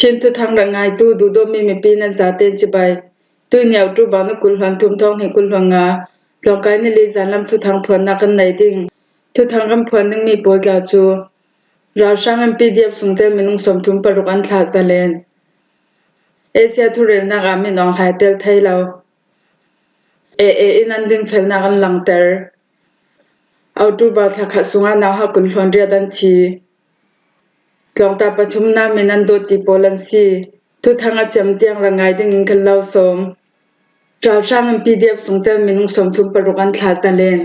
chin thu thang ra ngai tu du do mi pi na za te chi bai tu nyau tu ba na kul han thum thong he kul hanga tlong kai ni le zan lam thu thang phon na kan nei ding thu thang ram phon ning mi pol la chu ra sang am pdf sung te minung som thum paruk an thla zalen asia thu rel na ga mi nong hai tel thai lo in an ding fel na kan lang ter autu ba tha kha sunga na ha kun hlon ria dan chi tlong ta pathum na minan do ti polan si thu thanga cham tiang rangai ding in khal lo som ra sang am pdf sung te minung som thum paruk an thla zalen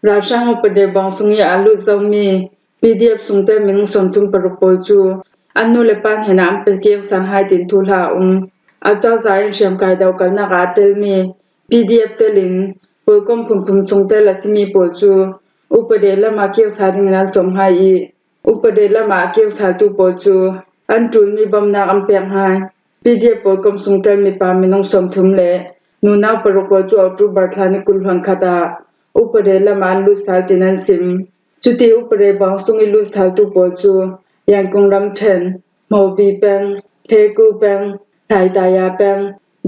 ra sang upade bang sungi alu zomi pdf sung te minung som thum paruk pol chu annu le pan hena am pe ke sang hai tin thula a chaw zai shem kai daw kal na ga tel mi pdf telin pol kom phum phum sung te la simi pol chu upade lama ke sa ding na som hai I upade lama ke sa tu pol chu an tul mi bam na am pek hai pdf pol kom sung te mi pa minung som thum le nu na paruk pol chu autu bar thani kul hon khata upade lama lu sal tinan sim chuti upade bang sungi lu sal tu pol chu yang kong ram then mo bi peng he ku peng thai ta ya peng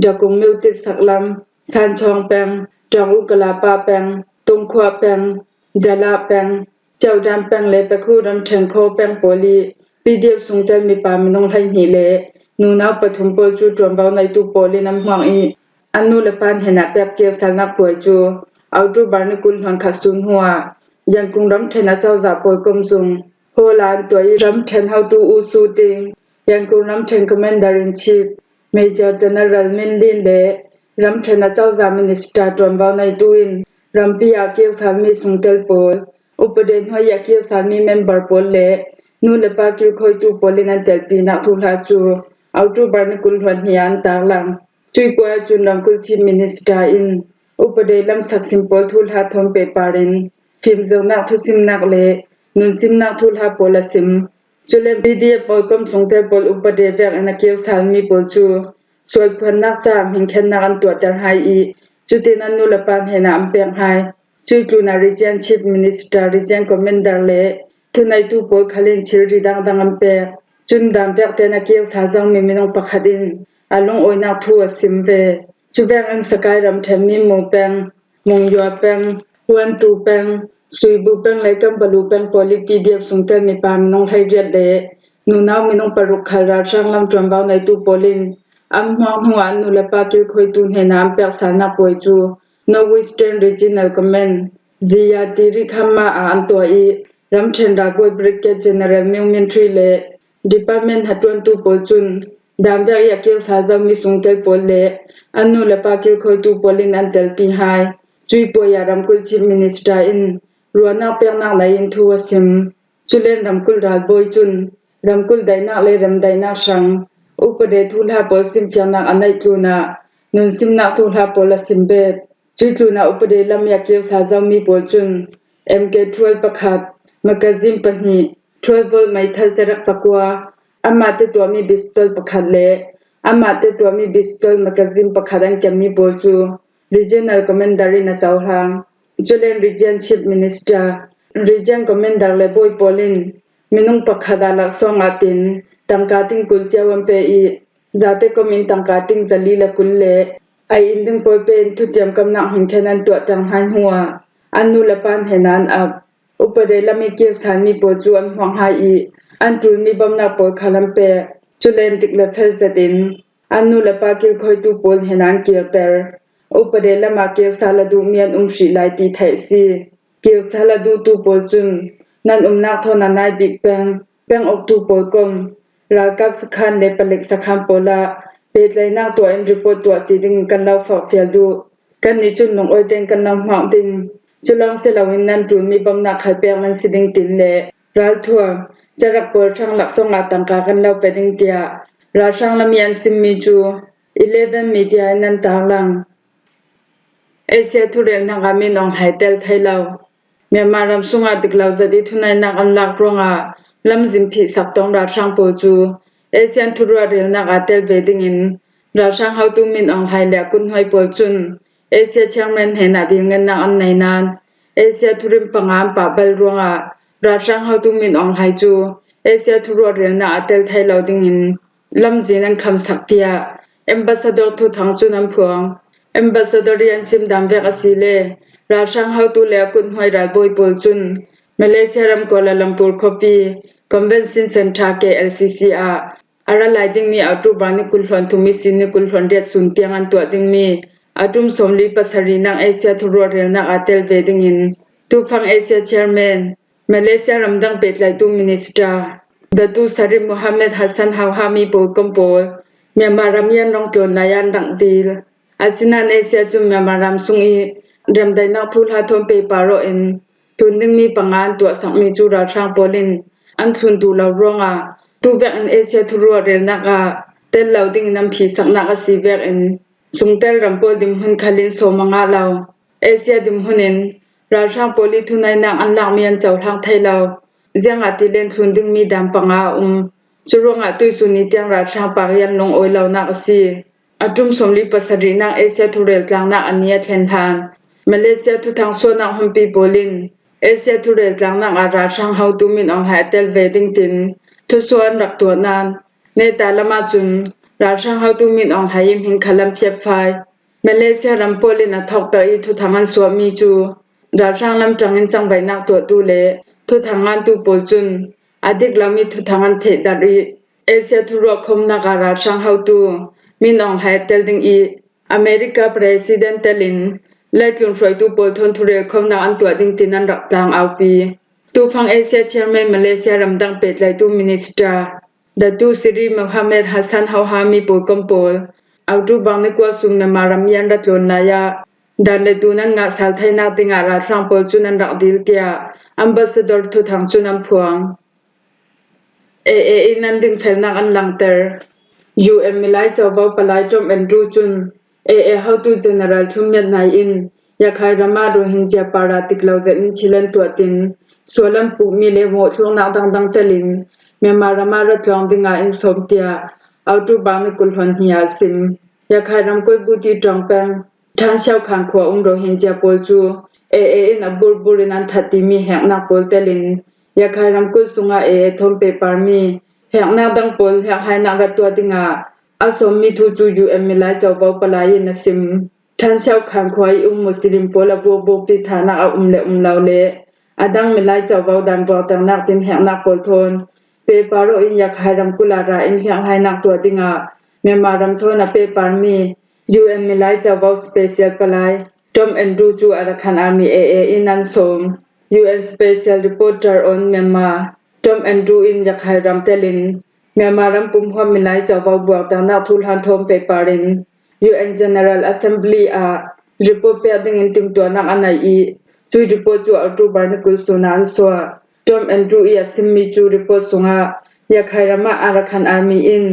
jakung miu tit saklam san chong peng jang u kala pa peng tung khwa peng jala peng chau dam peng le pe khu ram then kho peng poli pdf sung tel mi pa minong hai ni le nu na pathum pol chu trom baw nai tu poli nam hwang I anu le pan hena pek ke salna poi chu autu barni kul hon khasun huwa yang kung ram thena chaw za poi kom jung holan toi ram then how to u su ting yang kung ram then commander in chief major general min lin le ram thena chaw za minister trom baw nai tuin ram pi ya ke salmi sung tel pol upaden hwa ya ke salmi member pol le nu le pa kil khoi tu polin an tel pi na thula chu autu barni kul hon hian tak lang chui poya chun ram kul chief minister in upade lam sak simpol thul ha thom pe parin phim zong na thu sim nak le nun sim nak thul ha pola sim chule pdf pol kom sung te pol upade vek ana ke salmi pol chu soi phon nak cha hing khen na an tu tar hai I chuti nan nu la pan hena am pek hai chui tuna region chief minister region commander le thunai tu pol khalin chil ri dang dang am pe chun dam pek te na ke sa jang mi minong pakhatin along oina thu asim ve chubeng ang sakai ram them mi mo peng mong yo peng wan tu peng sui bu peng lai kam balu peng poli pdf sung te mi pam nong thai riat le nu naw mi nong paruk khal ra sang lam trom baw nai tu polin am hwang hwan nu la pa kil khoi tu he nam pek sa na poi chu no western regional command zia tiri khamma an to I ram then ra goi brigadier general military le department hatun tu pol chun dam ya ya ke sa jam mi sung tel pol le anu le pa kil khoi tu polin an tel pi hai chui po ya ram kul chief minister in ruana pe na lai in thu asim chulen ram kul ral boy chun ram kul dai na le ram dai na sang upade thula pol sim fyang na anai tuna nun sim na thula pol sim be chui tuna upade lam ya ke sa jam mi pol chun mk12 pakhat magazine pani 12 volt mai thal jarak pakwa amate to mi pistol pakhat le amate to mi pistol magazine pakhat an kemi bol chu regional commander in a chawhang julen region chief minister region commander le boy polin minung pakhada la song atin tangka ting kul chawam pe I zate komin tangka ting zali la kulle ai inding pol pen thu tiam kam na hin khenan to tang han huwa anu la pan henan ab upade lami ke shan mi po chu an hwang hai I an tul mi bam na pol khalam pe chulen tik la phel zatin anu la pa kil khoi tu pol henan ke ter upade lama ke saladu mian shi lai ti thai si ke saladu tu pol chun nan nak thona nai big peng ok tu pol kom ra kap sakhan le palek sakham pola pe tlai na to en report to chi ding kan law fa fel du kan ni chun nong oi ten kan nam hwang ding chulang se lawin nan tu mi bam na khai pe man siding tin le ral thua charak por thang lak song a tangka kan law pe ding tia ra sang lamian sim mi chu 11 media nan tanglang asia thurel na ga min ong haitel thailaw Myanmar ram sunga diklaw zadi thunai nak an lak ronga lamjim phi saktong ra sang po chu asian thurwa rel na ga tel wedding in ra sang how to min ong hai la kun hoi pol chun asia chairman hena ding ngan na an nai nan asia thurim pangam pa bal ronga ra sang how to min ong hai chu asia thurwa rel na atel thailaw ding in ลำจีนังคำสักเตีย Ambassador ทุทังจุนันพวง Ambassador ยันซิมดามเวกสิเลราชังเฮาตุเลกุนหอยรัลบอยปอลจุนมาเลเซียรัมกัวลาลัมปุร์คอปี Convention Center KLCC อาราไลดิงมีอัตุบานิกุลหวนทุมิสินนิกุลหวนเรียดสุนเตียงอันตัวดิงมีอาตุมสมลีปัสรีนังเอเชียทุรวเรลนักอาเตลเวดิงอินตูฟังเอเชียเชร์แมนมาเลเซียรัมดังเป็ดไลตุมินิสตาดาตูซาริมูฮัมเหม็ดฮัสซันฮาวฮามีโปกมโปเมียมารัมยันรองโจนนายันดังดีลอาซินันเอเชียจุมเมียมารัมซุงอีเรมไดนักทุลฮาทอมเปปาโรอินทุนนึงมีปังงานตัวสังมีจูราช่างโปลินอันทุนดูลาวรองตูเวกอันเอเชียทุรัวเรลนักเต้นเหล่าดิ้งนำผีสักนักสีเวกอินสุงเต้ลรัมโปดิมหุนคลินโซมังอาลาวเอเชียดิมหุนินราช่างโปลิทุนในนักอันลักเมียนเจ้าทางไทยลาวเจียงอาติเลนทุนดิ้งมีดำปังจุรวงตุยสุนิเตียงราช่างปากยันลงโอยลาวนักสีอาจุมสมลีปัสรีนักเอเชียทุเรลกลางนักอันเนียเทนทานมาเลเซียทุทางโซนักหุมปีโปลินเอเชียทุเรลกลางนักอาราช่างเฮาตุมินอองหายเตลเวดิงตินทุส่วนรักตัวนานในแต่ละมาจุนราช่างเฮาตุมินอองหายิมหิงคลัมเพียบไฟมาเลเซียรัมโปลินทอกเปอีทุทางอันสวมีจูราช่างลำจังอินจังใบนักตัวตูเลทุทางอันตูโปจุนอดิกลามิทุทางอันเทดารีเอเชียทุรวคมนักอาราช่างเฮาตูมินอองหายเตลดิงอีอเมริกาประธานเตลินและกลุ่มช่วยตูโปทนทุเรคมนักอันตัวดิงตินันรักตางเอาปีตูฟังเอเชียเชร์แมนมาเลเซียรัมดังเป็ดไลตูมินิสตราดาตูซิริมูฮัมเหม็ดฮัสซันฮาวฮามีโปกมโปเอาตูบังในกัวซุมเนมารัมยันดัตโลนายาดันเลตูนังงาสัลไทนาติงอาราทรังโปจุนันรักดิลเตียอัมบาสดอร์ทุทังจุนันพวงเอนันดิงเฟลนักอันลังเตอร์ยูเอ็มมิไลเจ้าบ่าวปลายจอมเอ็นรูจุนเฮาตูเจเนอรัลทุมเมียนไนอินอยากให้รามาโรฮิงญาปาราติกลาวเจนชิลันตัวตินส่วนลำปูมีเลโมช่วงนักดังเตลินเมียมารามารัตลองดิงาอินสมเตียเอาตูบางในกุลหันฮิยาซิมอยากให้รำกุยบุตรีจองแปงทางเช้าขังขวาโรฮิงญาโปลจูอินอับบุรินันทัติมีแห่งนักโปลเตลินอยากให้รำกุยสุงาทอมเปปาร์มีแห่งนักดังโปลอยากให้นักรัตตัวดิงาอาสมมีทูจูยูเอ็มมิลาเจ้าบ่าวปลายนซิมทางเช้าขังขวามุสลิมโปลบัวบุปิฐานักเลลาวเลอดังมิลายเจ้าบ่าวดันบ่าวตังนักตินแห่งนักโปลทนเปปาโรอินอยากให้รำกุลาราอินแห่งให้นักตัวดิงาเมียมารำทนเปปาร์มียูเอ็มมิลายเจ้าบ่าวสเปเชียลปลายจอมเอ็นดูจูอาราคันอาร์มีอินนันสมUN Special Reporter on Myanmar จอมเอ็นดูอินอยากให้รำเตลินเมียมารัมปุ่มความมิลายเจ้าบ่าวบวกตังนักทุลฮันทมเปปาริน UN General Assembly report เปียดิงอินติมตัวนักอันไหนจูรีพอร์ตจูอัลตูบาร์นกุลสุนันสัวจอมแอนดรูอีซิมมีจูรีพอร์ตสุงาอยากให้รามาอารักขันอาร์มีอิน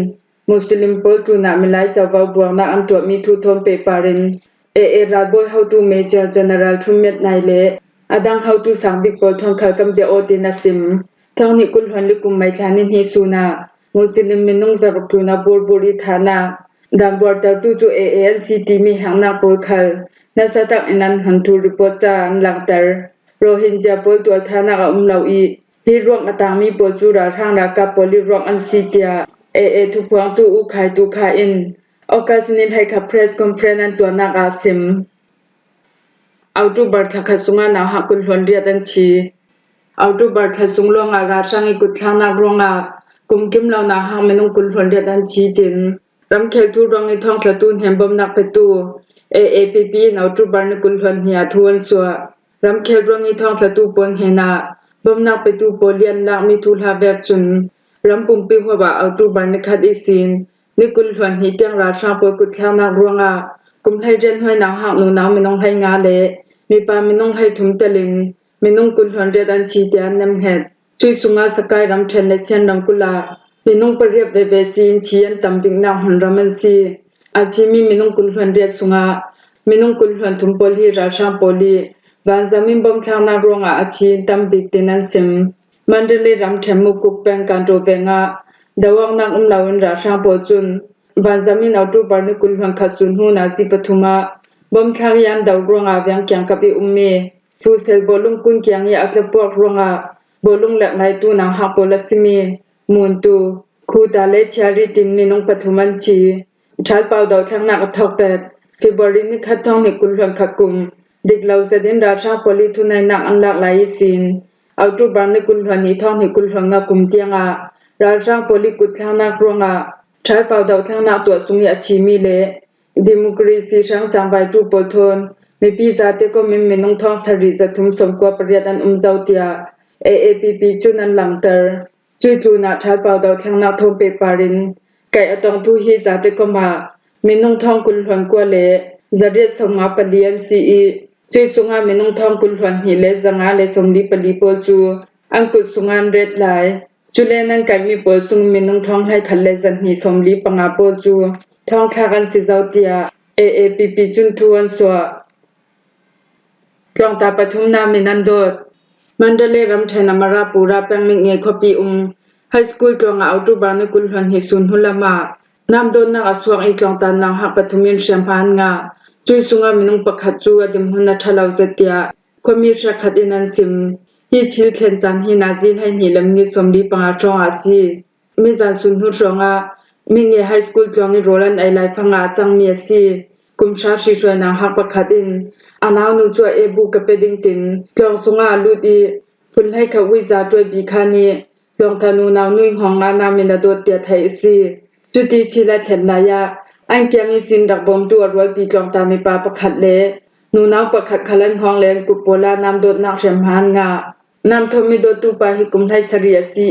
มุสลิมโปลตูนามิลายเจ้าบ่าวบวกนักอันตัวมีทุทอมเปปารินราบอยเฮาตูเมเจอร์เจเนอรัลทุมเม็ดไนเลอดังเฮาตูสังบิกโปลทองเขากำเบียโอตินาซิมทางนี้กุลหันลิกุมไมทานินฮิสุนามุสลิมมินุงซารุตูนาบูบุริธานาดัมบอร์ตตูจูANCT มีหังนักโปลคัลนาสตักอินันหันทูรีพอร์ตจานลังเตอร์โรฮิงญาโปลตัวฐานะลาวอีฮีรวงอตางมีโปลจูราทางดากาโปลิรวงอันซีเตียทุพวงตูอุคายตูคาอินโอกาสนินให้ขับเพรสคอนเฟรนซ์ตัวนักอาซิมเอาตูบัร์ทักสุงานาฮักกุลหวนเรียดันชีเอาตูบัร์ทัสุงลงอาราชังอีกุทางนักรวงกุมกิมลาวนาฮักเมนุงกุลหวนเรียดันชีตินรำเคลทูรองอีทองสะตูนเห็นบอมนักไปตูAAPP นาวตูบาร์นกุลหันเฮียทวนสัวรำเคลรองอีทองสะตูปนเฮนาบอมนักไปตูโปเลียนนักมีทูลาเวกจุนรำปุ่มปีหัวบะเอาตูบาร์นคัดอีซินนิกุลหันฮิเตียงราชาปกุทางนักรวงกุมไทเรนห้อยนางหักนูนางไม่น้องให้งาเลมีปาไม่น้องให้ถุมเตลินไม่น้องกุลหันเรียดันชีเตียนนำเฮ็ดช่วยสุงาสกายรำเทนเลเซียนรำกุลามีน้องปรียบเวซีนชีนตัมปิงนางหันรามันซีอาชีมีมินุงกุลหันเรียสุงามินุงกุลหันทุมโพลีราชาโพลีบานซามินบอมทางนากรองอาชีตัมบิกตินันซิมมันเดลีรำเทมุกุเปงกันโตเปงดาวังนักลาวินราชาโพจุนบานซามินเอาตูบาร์นกุลหันขัดสุนหูนาซีปทุมาบอมทางยันดาวกรองอาเวียงเกียงกับอุมเมฟูเซลบอลุงกุนเกียงยาอัตลปวกรองบอลุงหลักในตูนางฮักโพลสิมีมูนตูคู คูตาเลชาริตินมินงปฐุมันชีชัลเปาดาวทางนักทอกแปดฟิบรินิคัดทองนิกุลหลวงขกุมดิกเหลาเสดินราชาปลิทุนในนักอันหลากหลายสินเอาตุบานนิกุลหลวงนี้ทองนิกุลหลวงนักกุมเตียงราชาปลิกุลทางนักรวงชัลเปาดาวทางนักตัวสุงยาชีมีเลดิโมคราซีช่างจางใบตุปทนมีปีศาจก็มินงทองสริจะทุมสมกว่าประยันเจ้าเตียAAPP จุนันหลังเตอร์จุยจูนาชัลเปาดาวทางนักทงเปปารินไก่อตองทุฮีจาเตก็มามินงทองกุลหวนกว่าเลจาเรียสงาปเลียนซีจุยสุงามินงทองกุลหวนหิเลจังาเลสมดีปลีโปจูอังกุสุงานเรดไลจุเลนังไก่มีโปซุงมินงทองให้คันเลจันหิสมลีปังอาโปจูทองคากันสิเจ้าเตีย AAPP จุนทวนสัวกลองตาปทุมนามินันโดดมันเดเลรัมไทนามาราปูราแปงมิงเงคอปีไฮสคูลกลองเอาตุบานกุลหันหิสุนหุลมานำโดนนักสวงอีกลองตานางหักปทุมินแชมพานงาจุยสุงามินุงปะขัดจูอดิมหุนนัทลาวเซเตียควมีรักขัดอินันซิมฮีชิลเทนจันฮีนาซิลให้หิลมนิสมดีปังอาจงอาซีมิจันสุนหุรองมิงเงไฮสคูลกลองอีโรลันไอไลฟังอาจังเมียซีกุมชาชิชวยนางหักปะขัดอินอานาวนุจัวเอบุกะเปดิงตินกลองสุงาลุดีฟุนให้เขาวิจาด้วยบีคานีลองทานูนาวนุยของนามินาโดเตียไทยซีจุติชิลาเทนนายาอันเกียงอิสินดักบอมตัวรวยปีกลองตามีปาประคัดเลนูนาวประคัดคลันของเลนกุปโปลานำโดดนักเชมพานงานำทมิโดตุปาหิกุมไทยสริยซี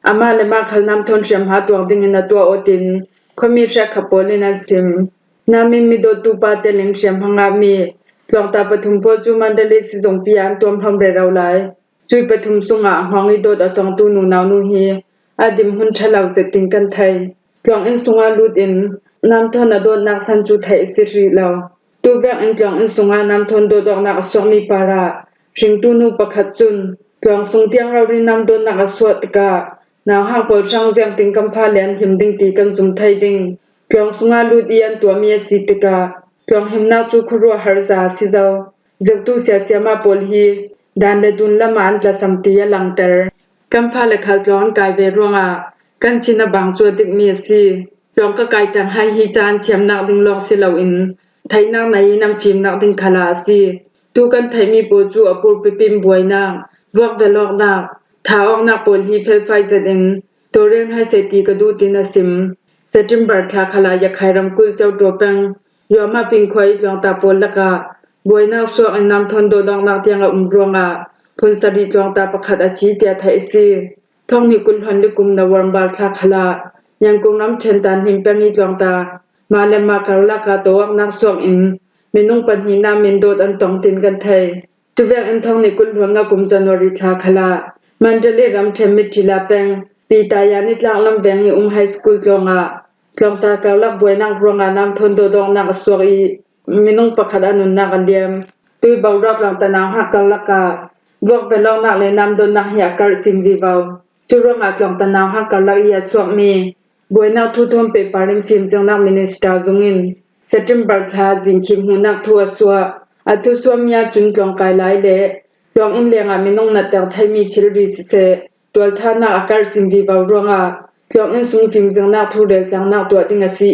อามาเลมาคัลนำทนเชมหาตัวดิงินตัวโอตินคมีรักขปอลินันซิมนามิมิโดตุปาเตลิงเชมพังอามีลองตาปฐุมโพจุมันเดลิสิจงปีอันตัวพรมเรเราไลจุยปฐุมสุงะห้องอีโดดอตองตูนูนาวนูฮีอดิมหุนฉลาวเสติงกันไทยกลองอินสุงะลูดอินนำทนโดดนักสันจุไทยสิริเราตูแบกอินกลองอินสุงะนำทนโดดอกนักสวมีปาระชิงตูนูประคัดจุนกลองสุงเตียงเรารินำโดดนักสวดกานาวห้างโปรช่างเสียงติงกำพาเลียนหิมดิงตีกันสุมไทยดิงกลองสุงะลูดเอียนตัวเมียสิติกากลองหิมนาจุครัวหารซาสิเจ้าเจ้าตู้เสียเสียมาปอลฮีดานเลดุนละมานละสัมตียลังเตอร์กัมพาเลขัดจอนกายเวรวงกันชินะบางจวดิกเมียซีจองก็กายตังให้ฮีจานเชียมนักดิงลองสิเหลาอินไทยนางในนำฟิล์มนักดิงคาลาซีตูกันไทยมีโปจูอปูปิปิมบวยนางวอกเวลอกนักท้าออกนักปอลฮีเฟลไฟเซดิงตัวเรียนให้เสตีกระดูตินาซิมเซติมบัร์คาคลายาไขรำกุลเจ้าตัวปังยอมาปิงควายจองตาปอลละกะบวยนางสวกนำทนโดดองนักเตียงรวงพุนสริจองตาประคัดอาชีเตียไทยซีท่องนิกุลพันดิกุมนวรบาลคาคลายังกุงน้ำเชนตันหิมเปงีจองตามาเลมาคาลากาตัวนักสวกอินมินุงปัญหีนามินโดดอันตองตินกันไทยจุเวกอินท่องนิกุลหลวงกุมจันวริคาคลามันจะเรียรำเทมิจิลาเปงปีตายานิตลังลำแบงยไฮสคูลจองจองตากาลักบวยนักรวงนำทนโดดองนักสวกอีมินุงประคัดอนุนนักเดียมตุยเบารักหลังตะนางหักกาลากาวอกไปลองนักเลยนำโดนนักเหียกรสิงวิวาจุรงักลองตะนางหักกาลากยาสวกมีบวยนักทุทมเปปาริมฟิล์มเสียงนักมินิสตาจงอินเซติมบัร์ทาจิงคิมหูนักทัวสัวอัตุสวมียจุนจองกายไลเลจองอินเลียงมินงนัดแต่ไทยมีชิลริสเซตัวท่านักอากาศสิงวิวารวงจองอินสุงฟิล์มเสียงนักทุเรศเสียงนักตัวติงซี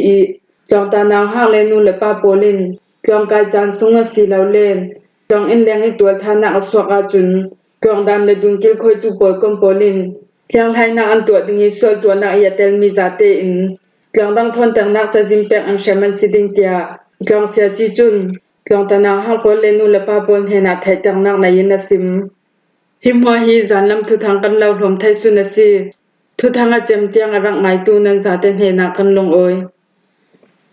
จองตะนางหักเลนูเลปาโปลินจองกายจันสุงสีเหลาเลนจองอินเลียงตัวท่านักสวกอาจุนจองดานเลดุงกิลคอยตุปอยกอมโปลินเพียงไทยนักอันตัวติงสวตัวนักยาเตลมิซาเตอินจองดังทนแต่งนักจะจิมเปงอันเชมันสิดิงเตียจองเสียจีจุนจองตะนางหักโปเลนูเลปาโปนเฮนาไทยจังนักในยินสิมหิมหัวฮีจันลำทุทางกันเล่าลมไทยสุนซีทุทางอาเจมเตียงรักไม้ตูนันสาเตนเฮนากันลงโอย